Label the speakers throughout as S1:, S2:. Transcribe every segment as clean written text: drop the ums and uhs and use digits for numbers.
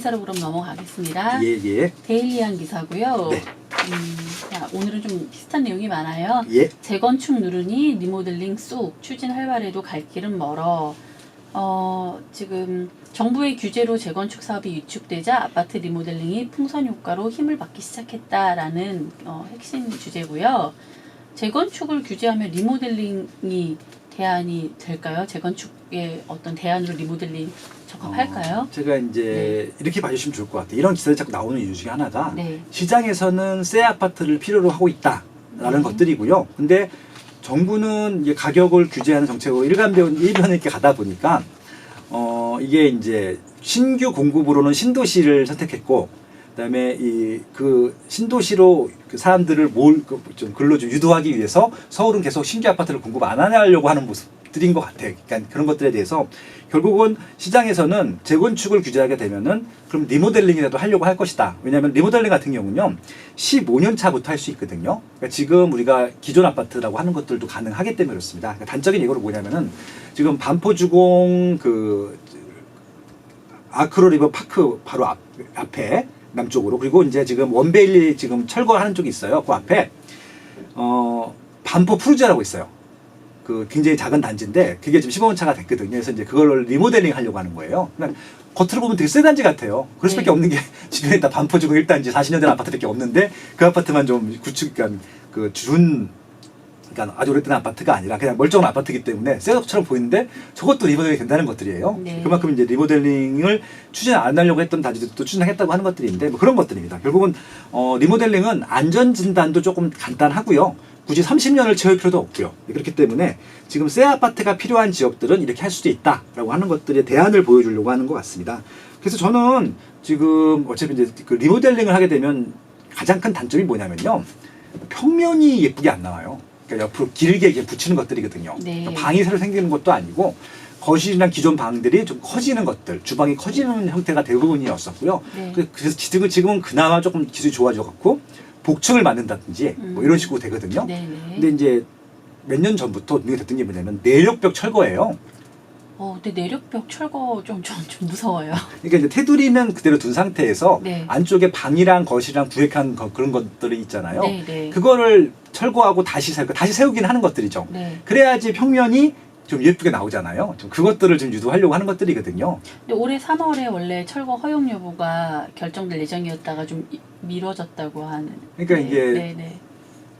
S1: 기사로 그럼 넘어가겠습니다.
S2: 예, 예.
S1: 데일리한 기사고요.
S2: 네.
S1: 자, 오늘은 좀 비슷한 내용이 많아요.
S2: 예.
S1: 재건축 누르니 리모델링 쑥 추진 활발해도 갈 길은 멀어. 지금 정부의 규제로 재건축 사업이 위축되자 아파트 리모델링이 풍선 효과로 힘을 받기 시작했다라는 핵심 주제고요. 재건축을 규제하면 리모델링이 대안이 될까요? 재건축의 어떤 대안으로 리모델링 적합할까요?
S2: 제가 이제 이렇게 봐주시면 좋을 것 같아요. 이런 기사들이 자꾸 나오는 이유 중에 하나가
S1: 네.
S2: 시장에서는 새 아파트를 필요로 하고 있다라는 것들이고요. 근데 정부는 이제 가격을 규제하는 정책으로 일관되게 이렇게 가다 보니까 이게 이제 신규 공급으로는 신도시를 선택했고, 그다음에 그 신도시로 그 사람들을 좀 글로 좀 유도하기 위해서 서울은 계속 신규 아파트를 공급 안 하려고 하는 모습들인 것 같아요. 그러니까 그런 것들에 대해서 결국은 시장에서는 재건축을 규제하게 되면은 그럼 리모델링이라도 하려고 할 것이다. 왜냐하면 리모델링 같은 경우는요 15년 차부터 할 수 있거든요. 그러니까 지금 우리가 기존 아파트라고 하는 것들도 가능하기 때문에 그렇습니다. 그러니까 단적인 예고는 뭐냐면은 지금 반포주공 그 아크로리버 파크 바로 앞에 남쪽으로, 그리고 이제 지금 원베일리 지금 철거하는 쪽이 있어요. 그 앞에 반포 푸르지아라고 있어요. 그 굉장히 작은 단지인데 그게 지금 15년 차가 됐거든요. 그래서 이제 그걸 리모델링 하려고 하는 거예요. 그냥 겉으로 보면 되게 새 단지 같아요. 그럴 수밖에 없는 게 주변에 다 반포주공 1단지 40년 된 아파트밖에 없는데 그 아파트만 좀 그러니까 그러니까 아주 오래된 아파트가 아니라 그냥 멀쩡한 아파트이기 때문에 새 것처럼 보이는데 저것도 리모델링이 된다는 것들이에요.
S1: 네.
S2: 그만큼 이제 리모델링을 추진 안 하려고 했던 단지들도 추진하겠다고 하는 것들인데 뭐 그런 것들입니다. 결국은 리모델링은 안전 진단도 조금 간단하고요. 굳이 30년을 채울 필요도 없고요. 그렇기 때문에 지금 새 아파트가 필요한 지역들은 이렇게 할 수도 있다라고 하는 것들의 대안을 보여주려고 하는 것 같습니다. 그래서 저는 지금 어차피 이제 그 리모델링을 하게 되면 가장 큰 단점이 뭐냐면요, 평면이 예쁘게 안 나와요. 그러니까 옆으로 길게 이렇게 붙이는 것들이거든요.
S1: 네.
S2: 그러니까 방이 새로 생기는 것도 아니고 거실이랑 기존 방들이 좀 커지는 것들, 주방이 커지는 형태가 대부분이었었고요.
S1: 네.
S2: 그래서 지금은 그나마 조금 기술이 좋아져 갖고 복층을 만든다든지 뭐 이런 식으로 되거든요.
S1: 네네.
S2: 근데 이제 몇 년 전부터 눈에 됐던 게 뭐냐면 내력벽 철거예요.
S1: 근데 내력벽 철거 좀 무서워요.
S2: 그러니까 이제 테두리는 그대로 둔 상태에서
S1: 네.
S2: 안쪽에 방이랑 거실이랑 구획한 그런 것들이 있잖아요.
S1: 네네.
S2: 그거를 철거하고 다시 세우긴 하는 것들이죠.
S1: 네.
S2: 그래야지 평면이 좀 예쁘게 나오잖아요. 좀 그것들을 좀 유도하려고 하는 것들이거든요.
S1: 근데 올해 3월에 원래 철거 허용 여부가 결정될 예정이었다가 좀 미뤄졌다고 하는.
S2: 그러니까
S1: 네.
S2: 이게
S1: 네네.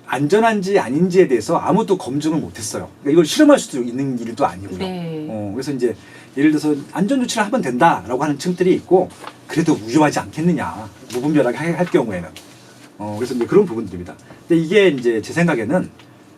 S2: 안전한지 아닌지에 대해서 아무도 검증을 못했어요. 그러니까 이걸 실험할 수도 있는 일도 아니고요.
S1: 네.
S2: 그래서 이제 예를 들어서 안전 조치를 하면 된다라고 하는 층들이 있고, 그래도 위험하지 않겠느냐, 무분별하게 할 경우에는. 그래서 이제 그런 부분들입니다. 근데 이게 이제 제 생각에는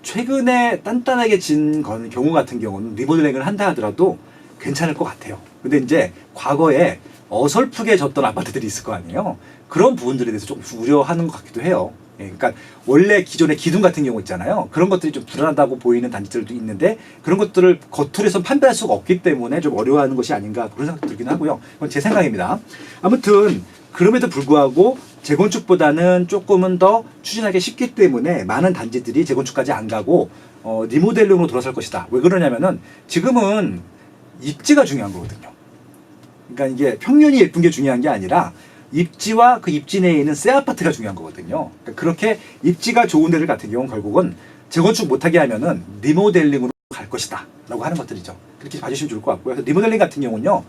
S2: 최근에 단단하게 진 경우 같은 경우는 리모델링을 한다 하더라도 괜찮을 것 같아요. 근데 이제 과거에 어설프게 졌던 아파트들이 있을 거 아니에요. 그런 부분들에 대해서 좀 우려하는 것 같기도 해요. 그러니까 원래 기존의 기둥 같은 경우 있잖아요. 그런 것들이 좀 불안하다고 보이는 단지들도 있는데 그런 것들을 겉으로서 판별할 수가 없기 때문에 좀 어려워하는 것이 아닌가 그런 생각도 들긴 하고요. 그건 제 생각입니다. 아무튼 그럼에도 불구하고 재건축보다는 조금은 더 추진하기 쉽기 때문에 많은 단지들이 재건축까지 안 가고 리모델링으로 돌아설 것이다. 왜 그러냐면은 지금은 입지가 중요한 거거든요. 그러니까 이게 평면이 예쁜 게 중요한 게 아니라 입지와 그 입지 내에 있는 새 아파트가 중요한 거거든요. 그러니까 그렇게 입지가 좋은 데들 같은 경우는 결국은 재건축 못하게 하면은 리모델링으로 갈 것이다 라고 하는 것들이죠. 그렇게 봐주시면 좋을 것 같고요. 그래서 리모델링 같은 경우는요,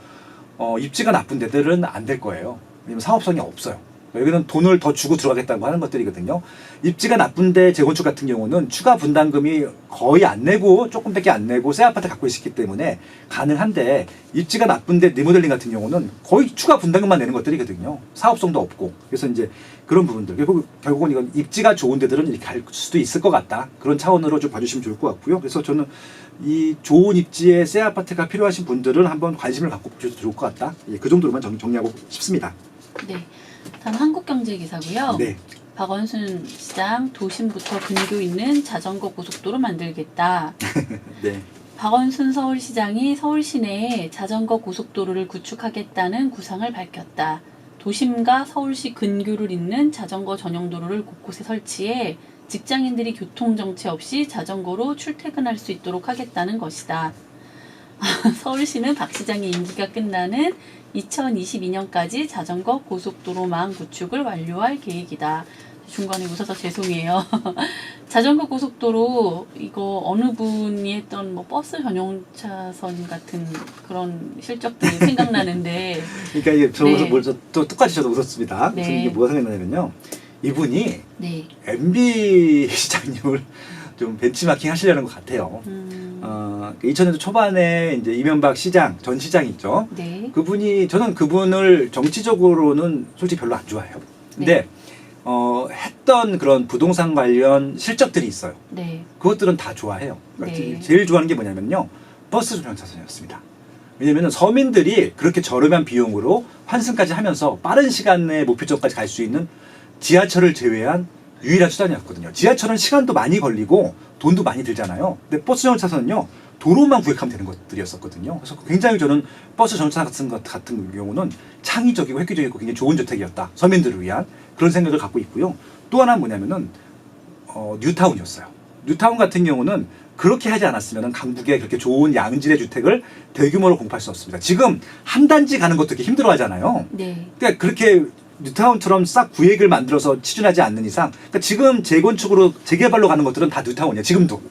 S2: 입지가 나쁜 데들은 안 될 거예요. 왜냐면 사업성이 없어요. 여기는 돈을 더 주고 들어가겠다고 하는 것들이거든요. 입지가 나쁜데 재건축 같은 경우는 추가 분담금이 거의 안 내고 조금밖에 안 내고 새 아파트 갖고 있기 때문에 가능한데, 입지가 나쁜데 리모델링 같은 경우는 거의 추가 분담금만 내는 것들이거든요. 사업성도 없고. 그래서 이제 그런 부분들, 결국은 이건 입지가 좋은 데들은 이렇게 갈 수도 있을 것 같다, 그런 차원으로 좀 봐주시면 좋을 것 같고요. 그래서 저는 이 좋은 입지의 새 아파트가 필요하신 분들은 한번 관심을 갖고 보셔도 좋을 것 같다, 그 정도로만 정리하고 싶습니다.
S1: 네. 다음 한국경제 기사고요.
S2: 네.
S1: 박원순 시장 도심부터 근교 있는 자전거 고속도로 만들겠다.
S2: 네.
S1: 박원순 서울시장이 서울 시내에 자전거 고속도로를 구축하겠다는 구상을 밝혔다. 도심과 서울시 근교를 잇는 자전거 전용 도로를 곳곳에 설치해 직장인들이 교통정체 없이 자전거로 출퇴근할 수 있도록 하겠다는 것이다. 서울시는 박 시장의 임기가 끝나는 2022년까지 자전거 고속도로망 구축을 완료할 계획이다. 중간에 웃어서 죄송해요. 자전거 고속도로 이거 어느 분이 했던 뭐 버스 전용 차선 같은 그런 실적들이 생각나는데
S2: 그러니까 이게 저
S1: 네.
S2: 또 똑같이 저도 웃었습니다.
S1: 네.
S2: 무슨 이게 뭐가 생각나냐면요. 이분이
S1: 네.
S2: MB 시장님을 좀 벤치마킹 하시려는 것 같아요. 2000년대 초반에 이제 이명박 시장, 전 시장 있죠.
S1: 네.
S2: 그분이 저는 그분을 정치적으로는 솔직히 별로 안 좋아해요. 근데 했던 그런 부동산 관련 실적들이 있어요.
S1: 네.
S2: 그것들은 다 좋아해요. 그러니까
S1: 네.
S2: 제일 좋아하는 게 뭐냐면요. 버스 전용 차선이었습니다. 왜냐면 서민들이 그렇게 저렴한 비용으로 환승까지 하면서 빠른 시간에 목표점까지 갈 수 있는 지하철을 제외한 유일한 수단이었거든요. 지하철은 시간도 많이 걸리고 돈도 많이 들잖아요. 근데 버스 전용 차선은요. 도로만 구획하면 되는 것들이었었거든요. 그래서 굉장히 저는 버스 전용 차선 같은 경우는 창의적이고 획기적이고 굉장히 좋은 정책이었다. 서민들을 위한 그런 생각을 갖고 있고요. 또 하나는 뭐냐면은 뉴타운이었어요. 뉴타운 같은 경우는 그렇게 하지 않았으면 강북에 그렇게 좋은 양질의 주택을 대규모로 공급할 수 없습니다. 지금 한 단지 가는 것도 이렇게 힘들어 하잖아요.
S1: 네.
S2: 그러니까 그렇게 뉴타운처럼 싹 구획을 만들어서 추진하지 않는 이상, 그러니까 지금 재건축으로 재개발로 가는 것들은 다 뉴타운이에요. 지금도.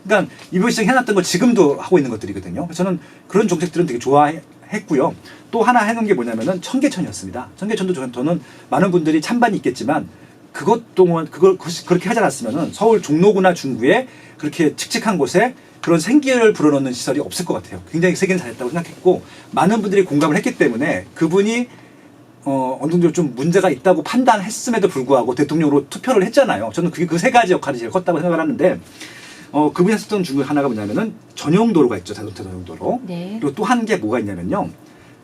S2: 그러니까 이번 시장 해놨던 거 지금도 하고 있는 것들이거든요. 그래서 저는 그런 정책들은 되게 좋아했고요. 또 하나 해놓은 게 뭐냐면은 청계천이었습니다. 청계천도 저는 많은 분들이 찬반이 있겠지만 그것 동안 그렇게 하지 않았으면은 서울 종로구나 중구에 그렇게 칙칙한 곳에 그런 생기를 불어넣는 시설이 없을 것 같아요. 굉장히 세계는 잘했다고 생각했고 많은 분들이 공감을 했기 때문에 그분이 어느 정도 좀 문제가 있다고 판단했음에도 불구하고 대통령으로 투표를 했잖아요. 저는 그게 그 세 가지 역할이 제일 컸다고 생각을 하는데 그분이 했었던 중에 하나가 뭐냐면은 전용도로가 있죠. 자동차 전용도로.
S1: 네.
S2: 그리고 또 한 게 뭐가 있냐면요.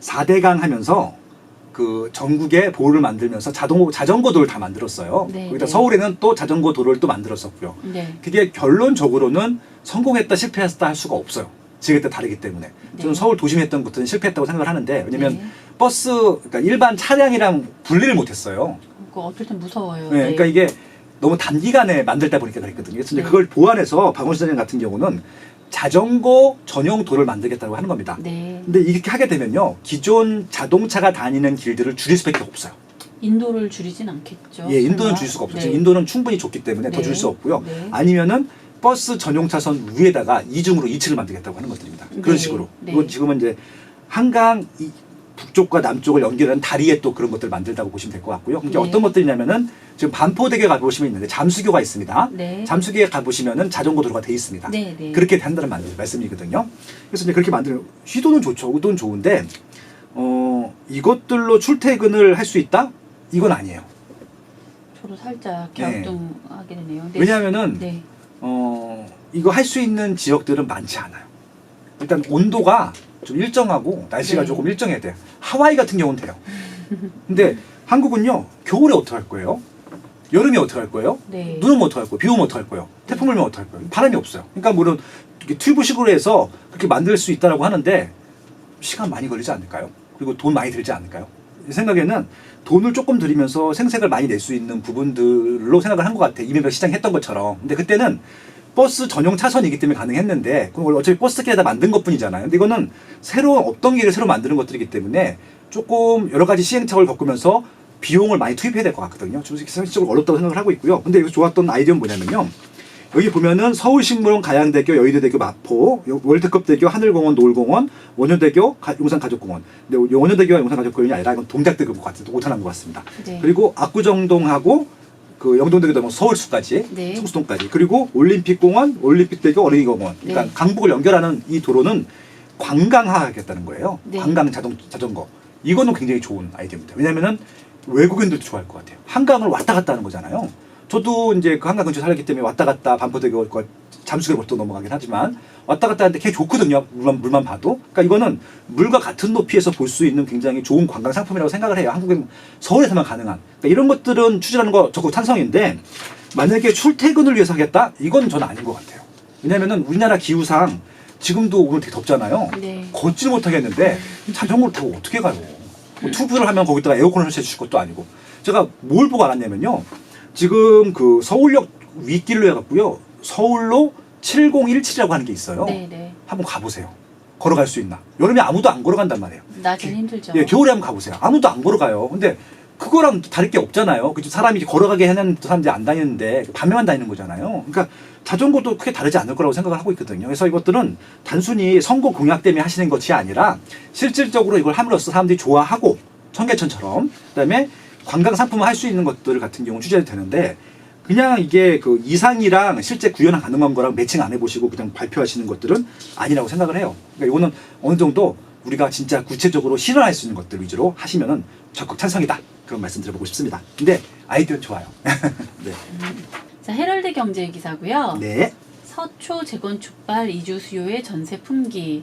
S2: 4대강 하면서 그 전국에 보호를 만들면서 자전거 도를 다 만들었어요.
S1: 네,
S2: 거기다
S1: 네.
S2: 서울에는 또 자전거 도로를 또 만들었었고요.
S1: 네.
S2: 그게 결론적으로는 성공했다 실패했다 할 수가 없어요. 지역에 따라 다르기 때문에. 저는
S1: 네.
S2: 서울 도심에 했던 것들은 실패했다고 생각을 하는데 왜냐면
S1: 네.
S2: 버스, 그러니까 일반 차량이랑 분리를 못했어요.
S1: 그거 어떨 땐 무서워요.
S2: 네, 그러니까 이게 너무 단기간에 만들다 보니까 그랬거든요. 그래서 이제
S1: 네.
S2: 그걸 보완해서 박원순 시장 같은 경우는 자전거 전용 도를 만들겠다고 하는 겁니다.
S1: 네.
S2: 근데 이렇게 하게 되면요. 기존 자동차가 다니는 길들을 줄일 수밖에 없어요.
S1: 인도를 줄이진 않겠죠.
S2: 예, 인도는
S1: 설마?
S2: 줄일 수가 없죠.
S1: 네.
S2: 지금 인도는 충분히 좁기 때문에 더
S1: 네.
S2: 줄일 수 없고요.
S1: 네.
S2: 아니면은 버스 전용 차선 위에다가 이중으로 2층을 만들겠다고 하는 것들입니다. 그런
S1: 네.
S2: 식으로.
S1: 네.
S2: 이건 지금은 이제 한강 북쪽과 남쪽을 연결하는 다리에 또 그런 것들을 만들다고 보시면 될 것 같고요. 그게
S1: 네.
S2: 어떤 것들이냐면은 지금 반포대교 가보시면 있는데 잠수교가 있습니다.
S1: 네.
S2: 잠수교에 가보시면은 자전거 도로가 돼 있습니다.
S1: 네, 네.
S2: 그렇게 한다는 말씀이거든요. 그래서 이제 그렇게 만드는 시도는 좋죠. 의도는 좋은데 이것들로 출퇴근을 할 수 있다? 이건 아니에요.
S1: 저도 살짝
S2: 네.
S1: 갸우뚱하게 되네요. 네.
S2: 왜냐하면은
S1: 네.
S2: 이거 할 수 있는 지역들은 많지 않아요. 일단 온도가 좀 일정하고 날씨가
S1: 네.
S2: 조금 일정해야 돼요. 하와이 같은 경우는 돼요. 근데 한국은요 겨울에 어떻게 할 거예요? 여름에 어떻게 할 거예요?
S1: 네.
S2: 눈 오면 어떻게 할 거예요? 비 오면 어떻게 할 거예요? 태풍 불면 어떻게 할 거예요? 바람이 없어요. 그러니까 물론 이렇게 튜브식으로 해서 그렇게 만들 수 있다라고 하는데 시간 많이 걸리지 않을까요? 그리고 돈 많이 들지 않을까요? 제 생각에는 돈을 조금 들이면서 생색을 많이 낼 수 있는 부분들로 생각을 한 것 같아요. 이명박 시장이 했던 것처럼. 근데 그때는 버스 전용 차선이기 때문에 가능했는데 그럼 원래 어차피 버스길에다 만든 것뿐이잖아요. 근데 이거는 새로운 어떤 길을 새로 만드는 것들이기 때문에 조금 여러 가지 시행착오를 겪으면서 비용을 많이 투입해야 될 것 같거든요. 좀 현실적으로 어렵다고 생각을 하고 있고요. 근데 여기서 좋았던 아이디어는 뭐냐면요. 여기 보면은 서울식물원, 가양대교, 여의도대교, 마포, 월드컵대교, 하늘공원, 노을공원, 원효대교, 용산가족공원. 근데 원효대교와 용산가족공원이 아니라 이건 동작대교 같은 오타난 것 같습니다.
S1: 네.
S2: 그리고 압구정동하고 그 영동대교도 뭐 서울숲까지,
S1: 네.
S2: 성수동까지. 그리고 올림픽공원, 올림픽대교, 어린이공원. 그러니까
S1: 네.
S2: 강북을 연결하는 이 도로는 관광화하겠다는 거예요.
S1: 네.
S2: 관광 자전거. 이거는 굉장히 좋은 아이디어입니다. 왜냐면은 외국인들도 좋아할 것 같아요. 한강을 왔다 갔다 하는 거잖아요. 저도 이제 그 한강 근처에 살기 때문에 왔다 갔다 반포대교 잠수교를 못 넘어가긴 하지만 왔다 갔다 하는데 되게 좋거든요. 물만 봐도. 그러니까 이거는 물과 같은 높이에서 볼 수 있는 굉장히 좋은 관광 상품이라고 생각을 해요. 한국은 서울에서만 가능한. 그러니까 이런 것들은 추진하는 거 적극 찬성인데 만약에 출퇴근을 위해서 하겠다? 이건 저는 아닌 것 같아요. 왜냐면은 우리나라 기후상 지금도 오늘 되게 덥잖아요.
S1: 네.
S2: 걷지를 못하겠는데 자전거를 타고 어떻게 가요? 뭐 투브를 하면 거기다가 에어컨을 설치해 주실 것도 아니고. 제가 뭘 보고 알았냐면요. 지금 그 서울역 윗길로 해갖고요. 서울로 7017이라고 하는 게 있어요.
S1: 네, 네.
S2: 한번 가보세요. 걸어갈 수 있나? 여름에 아무도 안 걸어간단 말이에요.
S1: 낮은 힘들죠.
S2: 예, 겨울에 한번 가보세요. 아무도 안 걸어가요. 근데 그거랑 다를 게 없잖아요. 그죠? 사람이 걸어가게 해는 사람들이 안 다니는데 밤에만 다니는 거잖아요. 그러니까 자전거도 크게 다르지 않을 거라고 생각을 하고 있거든요. 그래서 이것들은 단순히 선거 공약 때문에 하시는 것이 아니라 실질적으로 이걸 함으로써 사람들이 좋아하고 청계천처럼 그다음에 관광 상품을 할 수 있는 것들 같은 경우 추진이 되는데 그냥 이게 그 이상이랑 실제 구현 가능한 거랑 매칭 안 해보시고 그냥 발표하시는 것들은 아니라고 생각을 해요. 그러니까 이거는 어느 정도 우리가 진짜 구체적으로 실현할 수 있는 것들 위주로 하시면은 적극 찬성이다. 그런 말씀 드려보고 싶습니다. 근데 아이디어는 좋아요. 네.
S1: 자, 헤럴드 경제 기사고요.
S2: 네.
S1: 서초 재건축발 이주 수요의 전세 품귀.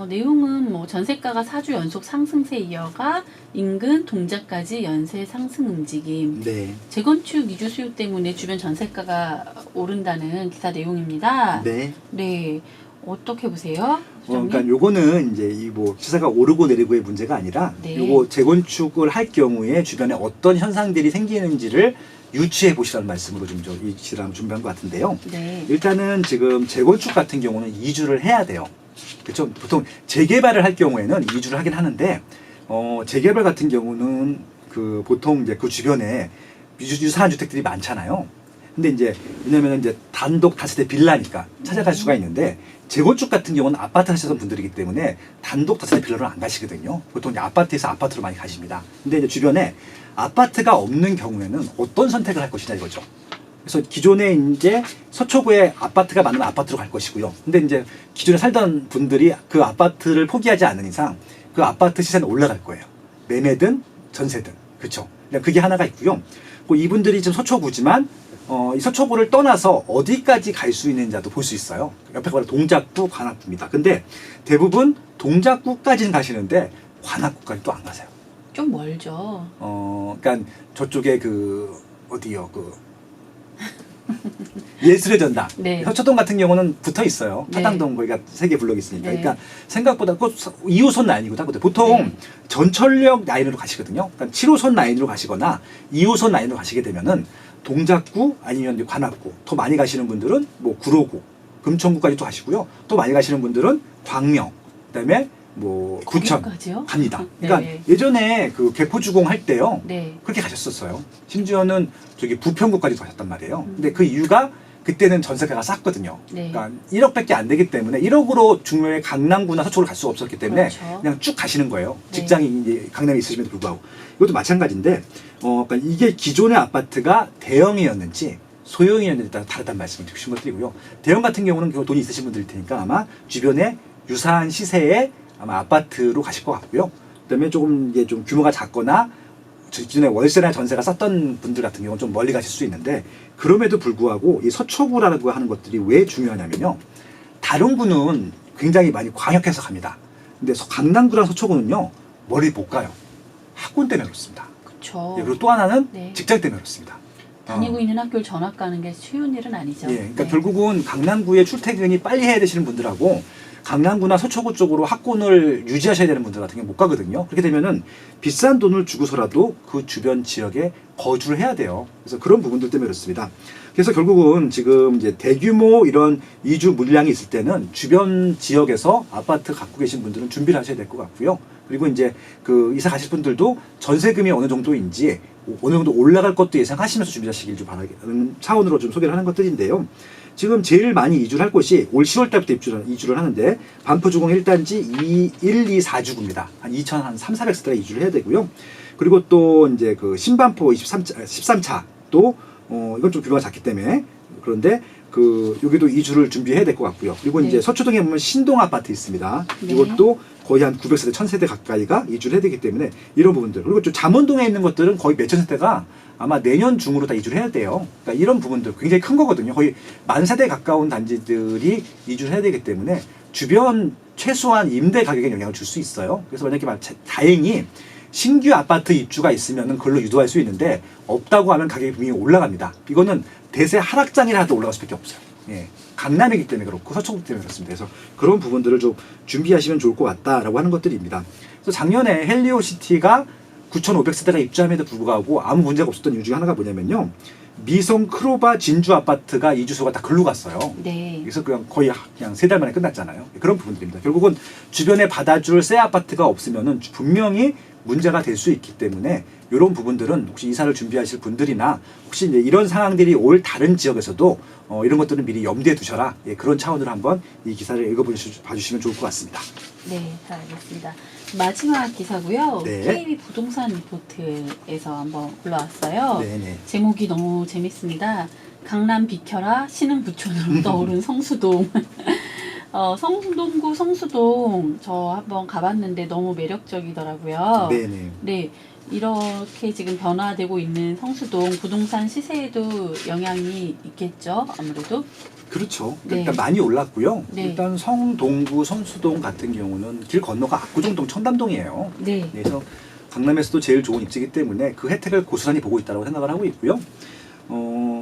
S1: 내용은 뭐 전세가가 4주 연속 상승세 이어가 인근 동작까지 연쇄 상승 움직임.
S2: 네.
S1: 재건축 이주 수요 때문에 주변 전세가가 오른다는 기사 내용입니다.
S2: 네.
S1: 네. 어떻게 보세요?
S2: 그러니까 요거는 이제 이 뭐 시세가 오르고 내리고의 문제가 아니라
S1: 네.
S2: 요거 재건축을 할 경우에 주변에 어떤 현상들이 생기는지를 유추해 보시라는 말씀으로 좀 이 기사를 준비한 것 같은데요.
S1: 네.
S2: 일단은 지금 재건축 같은 경우는 이주를 해야 돼요. 그렇죠? 보통 재개발을 할 경우에는 이주를 하긴 하는데 재개발 같은 경우는 그 보통 이제 그 주변에 유사한 주택들이 많잖아요. 근데 이제 왜냐면 이제 단독 다세대 빌라니까 찾아갈 수가 있는데 재건축 같은 경우는 아파트 하시던 분들이기 때문에 단독 다세대 빌라로 안 가시거든요. 보통 이제 아파트에서 아파트로 많이 가십니다. 근데 이제 주변에 아파트가 없는 경우에는 어떤 선택을 할 것이냐 이거죠. 그래서 기존에 이제 서초구에 아파트가 많으면 아파트로 갈 것이고요. 근데 이제 기존에 살던 분들이 그 아파트를 포기하지 않는 이상 그 아파트 시세는 올라갈 거예요. 매매든 전세든. 그렇죠. 그게 하나가 있고요. 이분들이 지금 서초구지만 이 서초구를 떠나서 어디까지 갈 수 있는지도 볼 수 있어요. 옆에 가면 동작구, 관악구입니다. 근데 대부분 동작구까지는 가시는데 관악구까지 또 안 가세요.
S1: 좀 멀죠.
S2: 그러니까 저쪽에 어디요? 예술의 전당.
S1: 네.
S2: 서초동 같은 경우는 붙어 있어요.
S1: 네.
S2: 사당동 거기가 세 개 블록이 있으니까.
S1: 네.
S2: 그러니까 생각보다 2호선 라인이기도 하거든요. 보통
S1: 네.
S2: 전철역 라인으로 가시거든요. 그러니까 7호선 라인으로 가시거나 2호선 라인으로 가시게 되면은 동작구 아니면 관악구. 더 많이 가시는 분들은 뭐 구로구, 금천구까지도 가시고요. 또 많이 가시는 분들은 광명, 그다음에 뭐 부천
S1: 거기까지요?
S2: 갑니다.
S1: 네.
S2: 그러니까 예전에 그 개포주공 할 때요.
S1: 네.
S2: 그렇게 가셨었어요. 심지어는 저기 부평구까지도 가셨단 말이에요. 근데 그 이유가 그때는 전세가가 쌌거든요.
S1: 네.
S2: 그러니까 1억밖에 안 되기 때문에 1억으로 중묘의 강남구나 서초를 갈 수가 없었기 때문에
S1: 그렇죠.
S2: 그냥 쭉 가시는 거예요.
S1: 네.
S2: 직장이 이제 강남에 있으심에도 불구하고. 이것도 마찬가지인데, 그러니까 이게 기존의 아파트가 대형이었는지 소형이었는지 따라 다르다는 말씀을 드리신 것들이고요. 대형 같은 경우는 돈이 있으신 분들일 테니까 아마 주변에 유사한 시세의 아마 아파트로 가실 것 같고요. 그다음에 조금 이게 좀 규모가 작거나 기존에 월세나 전세가 쌌던 분들 같은 경우는 좀 멀리 가실 수 있는데 그럼에도 불구하고 이 서초구라고 하는 것들이 왜 중요하냐면요. 다른 구는 굉장히 많이 광역해서 갑니다. 근데 강남구랑 서초구는요. 멀리 못 가요. 학군 때문에 그렇습니다.
S1: 그렇죠.
S2: 그리고 또 하나는
S1: 네.
S2: 직장 때문에 그렇습니다.
S1: 다니고 있는 학교를 전학 가는 게 쉬운 일은 아니죠.
S2: 예, 그러니까
S1: 네.
S2: 결국은 강남구의 출퇴근이 빨리 해야 되시는 분들하고 강남구나 서초구 쪽으로 학군을 유지하셔야 되는 분들 같은 경우 못 가거든요. 그렇게 되면은 비싼 돈을 주고서라도 그 주변 지역에 거주를 해야 돼요. 그래서 그런 부분들 때문에 그렇습니다. 그래서 결국은 지금 이제 대규모 이런 이주 물량이 있을 때는 주변 지역에서 아파트 갖고 계신 분들은 준비를 하셔야 될 것 같고요. 그리고 이제 그 이사 가실 분들도 전세금이 어느 정도인지 어느 정도 올라갈 것도 예상하시면서 준비하시길 좀 바라는 차원으로 좀 소개를 하는 것들인데요. 지금 제일 많이 이주를 할 곳이 올 10월 달부터 이주를 하는데 반포주공 1단지 1, 2, 4주구입니다. 한 2,300세대가 이주를 해야 되고요. 그리고 또 이제 그 신반포 13차 또 이건 좀 규모가 작기 때문에 그런데 여기도 이주를 준비해야 될 것 같고요. 그리고
S1: 네.
S2: 이제 서초동에 보면 신동 아파트 있습니다.
S1: 네.
S2: 이것도 거의 한 900세대, 1000세대 가까이가 이주를 해야 되기 때문에 이런 부분들. 그리고 좀 잠원동에 있는 것들은 거의 몇천 세대가 아마 내년 중으로 다 이주를 해야 돼요. 그러니까 이런 부분들 굉장히 큰 거거든요. 거의 10,000세대 가까운 단지들이 이주를 해야 되기 때문에 주변 최소한 임대 가격에 영향을 줄 수 있어요. 그래서 만약에 다행히 신규 아파트 입주가 있으면 그걸로 유도할 수 있는데 없다고 하면 가격이 분명히 올라갑니다. 이거는 대세 하락장이라도 올라갈 수밖에 없어요. 예. 강남이기 때문에 그렇고 서초구 때문에 그렇습니다. 그래서 그런 부분들을 좀 준비하시면 좋을 것 같다라고 하는 것들입니다. 그래서 작년에 헬리오시티가 9,500세대가 입주함에도 불구하고 아무 문제가 없었던 이유 중에 하나가 뭐냐면요. 미송 크로바 진주 아파트가 이 주소가 다 글로 갔어요.
S1: 네.
S2: 그래서 그냥 그냥 3달 만에 끝났잖아요. 그런 부분들입니다. 결국은 주변에 받아줄 새 아파트가 없으면은 분명히 문제가 될 수 있기 때문에 이런 부분들은 혹시 이사를 준비하실 분들이나 혹시 이제 이런 상황들이 올 다른 지역에서도 이런 것들은 미리 염두에 두셔라. 예, 그런 차원으로 한번 이 기사를 봐주시면 좋을 것 같습니다.
S1: 네, 잘 알겠습니다. 마지막 기사고요.
S2: 네.
S1: KB 부동산 리포트에서 한번 올라왔어요.
S2: 네네.
S1: 제목이 너무 재밌습니다. 강남 비켜라 신흥 부촌으로 떠오른 성수동. 성동구 성수동 저 한번 가봤는데 너무 매력적이더라고요.
S2: 네네.
S1: 네, 이렇게 지금 변화되고 있는 성수동 부동산 시세에도 영향이 있겠죠, 아무래도.
S2: 그렇죠.
S1: 네.
S2: 일단 많이 올랐고요.
S1: 네.
S2: 일단 성동구, 성수동 같은 경우는 길 건너가 압구정동, 청담동이에요.
S1: 네,
S2: 그래서 강남에서도 제일 좋은 입지이기 때문에 그 혜택을 고스란히 보고 있다고 생각을 하고 있고요.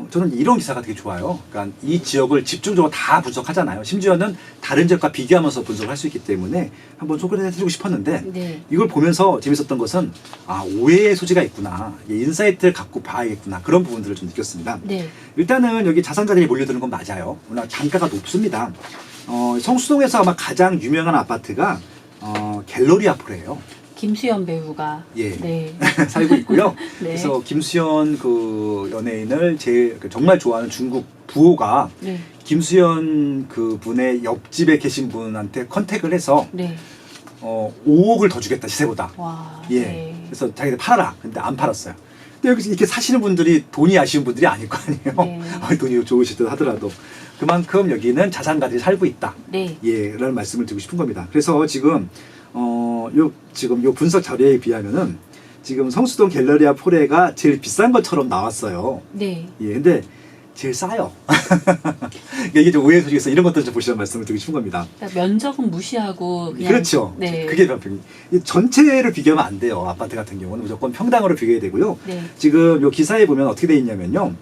S2: 저는 이런 기사가 되게 좋아요. 그러니까 이 지역을 집중적으로 다 분석하잖아요. 심지어는 다른 지역과 비교하면서 분석을 할 수 있기 때문에 한번 소개를 해드리고 싶었는데
S1: 네,
S2: 이걸 보면서 재밌었던 것은 오해의 소지가 있구나. 인사이트를 갖고 봐야겠구나. 그런 부분들을 좀 느꼈습니다.
S1: 네,
S2: 일단은 여기 자산가들이 몰려드는 건 맞아요. 워낙 단가가 높습니다. 성수동에서 아마 가장 유명한 아파트가 갤러리 아포레예요.
S1: 김수현 배우가
S2: 예.
S1: 네,
S2: 살고 있고요.
S1: 네.
S2: 그래서 김수현 그 연예인을 제일 정말 좋아하는 중국 부호가
S1: 네,
S2: 김수현 그 분의 옆집에 계신 분한테 컨택을 해서
S1: 네,
S2: 5억을 더 주겠다 시세보다.
S1: 와,
S2: 예.
S1: 네,
S2: 그래서 자기들 팔아라. 근데 안 팔았어요. 근데 여기서 이렇게 사시는 분들이 돈이 아쉬운 분들이 아닐 거 아니에요.
S1: 네.
S2: 돈이 좋으실 듯 하더라도 그만큼 여기는 자산가들이 살고 있다.
S1: 네,
S2: 예, 라는 말씀을 드리고 싶은 겁니다. 그래서 지금 요 분석 자료에 비하면은 지금 성수동 갤러리아 포레가 제일 비싼 것처럼 나왔어요.
S1: 네,
S2: 예, 근데 제일 싸요. 그러니까 이게 좀 오해 소지가 있어. 이런 것들을 좀 보시라는 말씀을 드리고 싶은 겁니다.
S1: 그러니까 면적은 무시하고 그냥
S2: 그렇죠.
S1: 네,
S2: 그게 전체를 비교하면 안 돼요. 아파트 같은 경우는 무조건 평당으로 비교해야 되고요.
S1: 네,
S2: 지금 요 기사에 보면 어떻게 돼 있냐면요.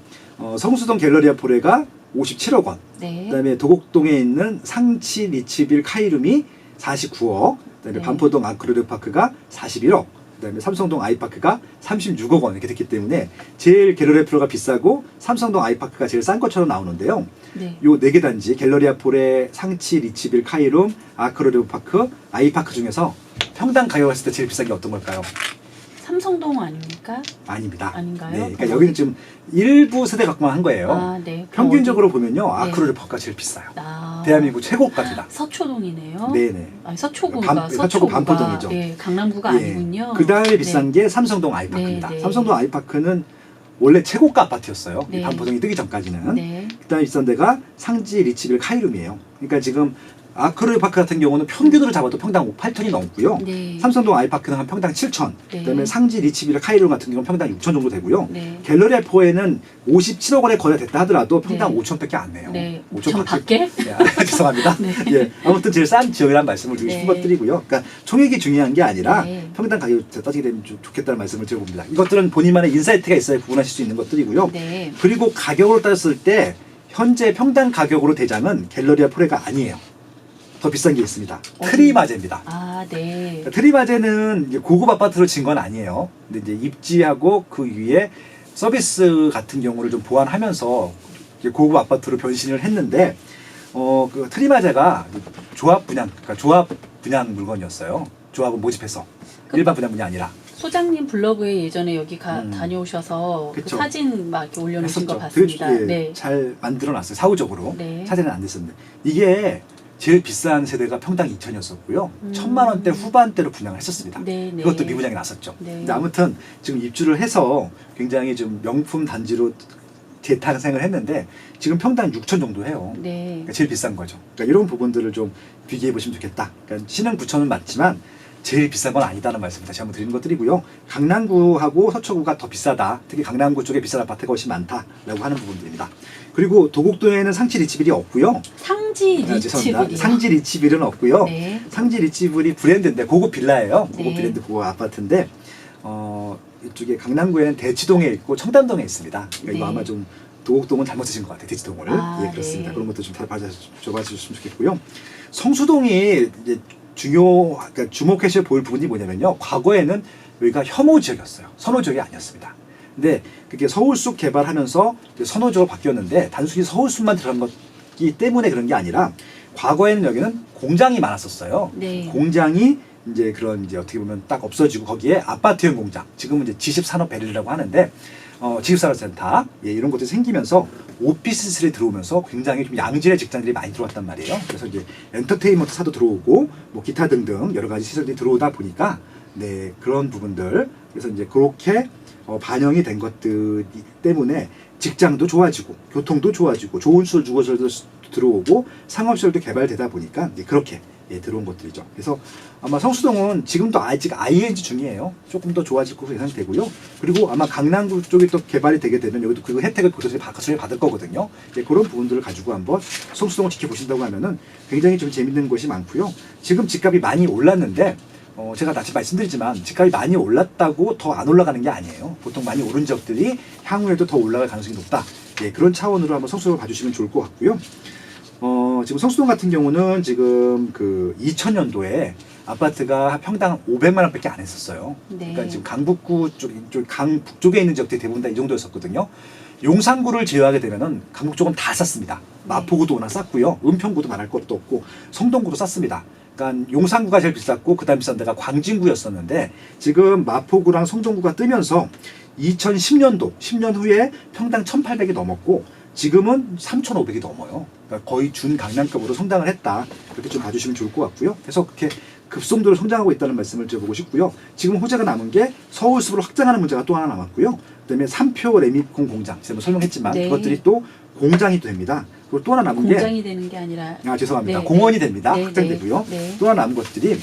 S2: 성수동 갤러리아 포레가 57억 원.
S1: 네,
S2: 그다음에 도곡동에 있는 상치 리치빌 카이룸이 49억. 그다음에
S1: 네.
S2: 반포동 아크로르파크가 41억. 그다음에 삼성동 아이파크가 36억 원 이렇게 됐기 때문에 제일 갤러리아 프로가 비싸고 삼성동 아이파크가 제일 싼 것처럼 나오는데요.
S1: 네.
S2: 요 4개 단지 갤러리아 폴의 상치, 리치빌, 카이룸, 아크로르파크, 아이파크 중에서 평당 가격 했을 때 제일 비싼 게 어떤 걸까요?
S1: 삼성동 아닙니까?
S2: 아닙니다.
S1: 아닌가요?
S2: 네, 그러니까 여기는 지금 일부 세대 갖고만 한 거예요.
S1: 아, 네.
S2: 평균적으로 보면요,
S1: 네.
S2: 아크로르파크가 제일 비싸요.
S1: 아,
S2: 대한민국 최고가입니다.
S1: 서초동이네요.
S2: 네네.
S1: 아니, 서초구가
S2: 서초구 반포동이죠.
S1: 네, 강남구가 아니군요.
S2: 그 다음에 비싼 게 삼성동 아이파크입니다.
S1: 네, 네.
S2: 삼성동 아이파크는 원래 최고가 아파트였어요.
S1: 네.
S2: 반포동이 뜨기 전까지는.
S1: 네,
S2: 그다음에 비싼 데가 상지, 리치빌, 카이룸이에요. 그러니까 지금 아크로르파크 같은 경우는 평균으로 잡아도 평당 8천이 넘고요.
S1: 네.
S2: 삼성동 아이파크는 한 평당 7천.
S1: 네.
S2: 그다음에 상지, 리치빌, 카이룸 같은 경우는 평당 6천 정도 되고요.
S1: 네.
S2: 갤러리아 포에는 57억 원에 거래됐다 하더라도 평당
S1: 네.
S2: 5천밖에 안 내요.
S1: 네.
S2: 5천
S1: 5천 밖에?
S2: 네, 죄송합니다.
S1: 네.
S2: 예, 아무튼 제일 싼 지역이라는 말씀을 드리고 싶은
S1: 네.
S2: 것들이고요. 그러니까 총액이 중요한 게 아니라
S1: 네.
S2: 평당 가격이 따지게 되면 좀 좋겠다는 말씀을 드려봅니다. 이것들은 본인만의 인사이트가 있어야 구분하실 수 있는 것들이고요.
S1: 네.
S2: 그리고 가격으로 따졌을 때 현재 평당 가격으로 대장은 갤러리아 포레가 아니에요. 더 비싼 게 있습니다. 트리마제입니다.
S1: 아, 네.
S2: 트리마제는 이제 고급 아파트로 진 건 아니에요. 근데 이제 입지하고 그 위에 서비스 같은 경우를 좀 보완하면서 이제 고급 아파트로 변신을 했는데, 그 트리마제가 조합 분양, 그러니까 조합 분양 물건이었어요. 조합을 모집해서 일반 분양분이 아니라.
S1: 소장님 블로그에 예전에 여기 다녀오셔서 그
S2: 그쵸.
S1: 사진 막 이렇게 올려놓으신 거
S2: 했었죠.
S1: 봤습니다.
S2: 되게, 예,
S1: 네.
S2: 잘 만들어놨어요. 사후적으로.
S1: 네.
S2: 사진은 안 됐었는데 이게 제일 비싼 세대가 평당 2천이었었고요. 1,000만 원대 후반대로 분양을 했었습니다.
S1: 네, 네.
S2: 그것도 미분양이 났었죠.
S1: 네.
S2: 근데 아무튼 지금 입주를 해서 굉장히 좀 명품 단지로 재탄생을 했는데 지금 평당 6천 정도 해요.
S1: 네.
S2: 그러니까 제일 비싼 거죠. 그러니까 이런 부분들을 좀 비교해 보시면 좋겠다. 그러니까 신흥 부천은 맞지만 제일 비싼 건 아니다는 말씀 다시 한번 드리는 것들이고요. 강남구하고 서초구가 더 비싸다. 특히 강남구 쪽에 비싼 아파트가 훨씬 많다라고 하는 부분들입니다. 그리고 도곡동에는 상치 리치빌이 없고요.
S1: 상지
S2: 죄송합니다.
S1: 리치빌이요.
S2: 상지 리치빌은 없고요.
S1: 네.
S2: 상지 리치빌이 브랜드인데 고급 빌라예요. 고급
S1: 네.
S2: 브랜드 고급 아파트인데 이쪽에 강남구에는 대치동에 있고 청담동에 있습니다. 그러니까
S1: 네.
S2: 이거 아마 좀 도곡동은 잘못 쓰신 것 같아요. 대치동을.
S1: 아,
S2: 예, 그렇습니다.
S1: 네.
S2: 그런 것도 좀 봐주셨으면 좋겠고요. 성수동이 이제 그러니까 주목하셔야 볼 부분이 뭐냐면요. 과거에는 여기가 혐오 지역이었어요. 선호 지역이 아니었습니다. 근데 그게 서울숲 개발하면서 이제 선호적으로 바뀌었는데 단순히 서울숲만 들어간 것이기 때문에 그런 게 아니라 과거에는 여기는 공장이 많았었어요.
S1: 네.
S2: 공장이 이제 그런 이제 어떻게 보면 딱 없어지고 거기에 아파트형 공장, 지금은 이제 지식산업베리라고 하는데 지식산업센터 이런 것들이 생기면서 오피스텔이 들어오면서 굉장히 좀 양질의 직장들이 많이 들어왔단 말이에요. 그래서 이제 엔터테인먼트 사도 들어오고 뭐 기타 등등 여러 가지 시설들이 들어오다 보니까 네 그런 부분들 그래서 이제 그렇게 반영이 된 것들 때문에 직장도 좋아지고 교통도 좋아지고 좋은 시설 주거시설도 들어오고 상업시설도 개발되다 보니까 이제 그렇게 들어온 것들이죠. 그래서 아마 성수동은 지금도 아직 ING 중이에요. 조금 더 좋아질 것으로 예상되고요. 그리고 아마 강남구 쪽이 또 개발이 되게 되면 여기도 그 혜택을 고소들이 받을 거거든요. 그런 부분들을 가지고 한번 성수동을 지켜보신다고 하면은 굉장히 좀 재밌는 것이 많고요. 지금 집값이 많이 올랐는데 제가 다시 말씀드리지만 집값이 많이 올랐다고 더 안 올라가는 게 아니에요. 보통 많이 오른 지역들이 향후에도 더 올라갈 가능성이 높다. 그런 차원으로 한번 성수동을 봐주시면 좋을 것 같고요. 지금 성수동 같은 경우는 지금 그 2000년도에 아파트가 평당 500만 원밖에 안 했었어요.
S1: 네.
S2: 그러니까 지금 강북구 쪽, 강북쪽에 있는 지역들이 대부분 다 이 정도였었거든요. 용산구를 제외하게 되면은 강북 쪽은 다 쌌습니다. 마포구도 워낙 쌌고요. 은평구도 말할 것도 없고 성동구도 쌌습니다. 그러니까 용산구가 제일 비쌌고 그다음 비싼 데가 광진구였었는데 지금 마포구랑 성동구가 뜨면서 2010년도 10년 후에 평당 1,800이 넘었고 지금은 3,500이 넘어요. 그러니까 거의 준 강남급으로 성장을 했다. 그렇게 좀 봐주시면 좋을 것 같고요. 그래서 그렇게 급속도로 성장하고 있다는 말씀을 드려보고 싶고요. 지금 호재가 남은 게 서울숲으로 확장하는 문제가 또 하나 남았고요. 그다음에 3표 레미콘 공장, 제가 설명했지만
S1: 네.
S2: 그것들이 또 공장이 또 됩니다. 그리고 또 하나 남은 게
S1: 공장이 되는 게 아니라
S2: 죄송합니다.
S1: 네,
S2: 공원이
S1: 네.
S2: 됩니다.
S1: 네,
S2: 확장되고요.
S1: 네.
S2: 또 하나 남은 것들이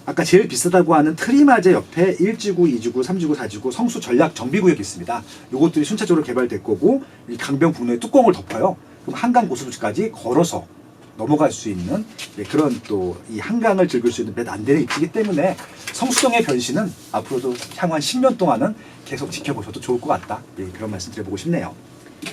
S2: 아까 제일 비싸다고 하는 트리마제 옆에 1지구, 2지구, 3지구, 4지구 성수 전략 정비구역이 있습니다. 이것들이 순차적으로 개발될 거고 이 강변북로의 뚜껑을 덮어요. 그럼 한강 고수부지까지 걸어서 넘어갈 수 있는 그런 또 이 한강을 즐길 수 있는 몇 안대를 있기 때문에 성수동의 변신은 앞으로도 향후 한 10년 동안은 계속 지켜보셔도 좋을 것 같다. 그런 말씀 드려보고 싶네요.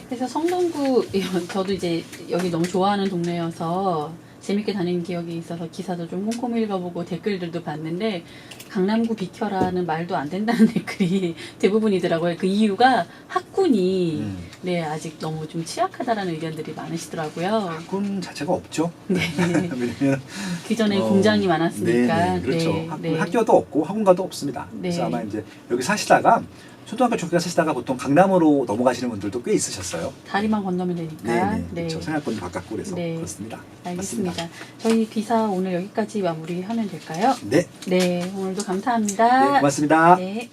S1: 그래서 성동구 저도 이제 여기 너무 좋아하는 동네여서 재밌게 다니는 기억이 있어서 기사도 좀 꼼꼼히 읽어보고 댓글들도 봤는데 강남구 비켜라는 말도 안 된다는 댓글이 대부분이더라고요. 그 이유가 학군이 네 아직 너무 좀 취약하다라는 의견들이 많으시더라고요.
S2: 학군 자체가 없죠.
S1: 네.
S2: 왜냐면
S1: 기존에 공장이 많았으니까.
S2: 네, 그렇죠.
S1: 네.
S2: 학교도 없고 학원가도 없습니다.
S1: 네.
S2: 그래서 아마 이제 여기 사시다가 초등학교 중학교 사시다가 보통 강남으로 넘어가시는 분들도 꽤 있으셨어요.
S1: 다리만 건너면 되니까.
S2: 네. 그렇죠. 생활권도 가깝고 그래서
S1: 네.
S2: 그렇습니다.
S1: 알겠습니다.
S2: 맞습니다.
S1: 저희 기사 오늘 여기까지 마무리하면 될까요?
S2: 네.
S1: 네, 오늘도 감사합니다.
S2: 네, 고맙습니다.
S1: 네.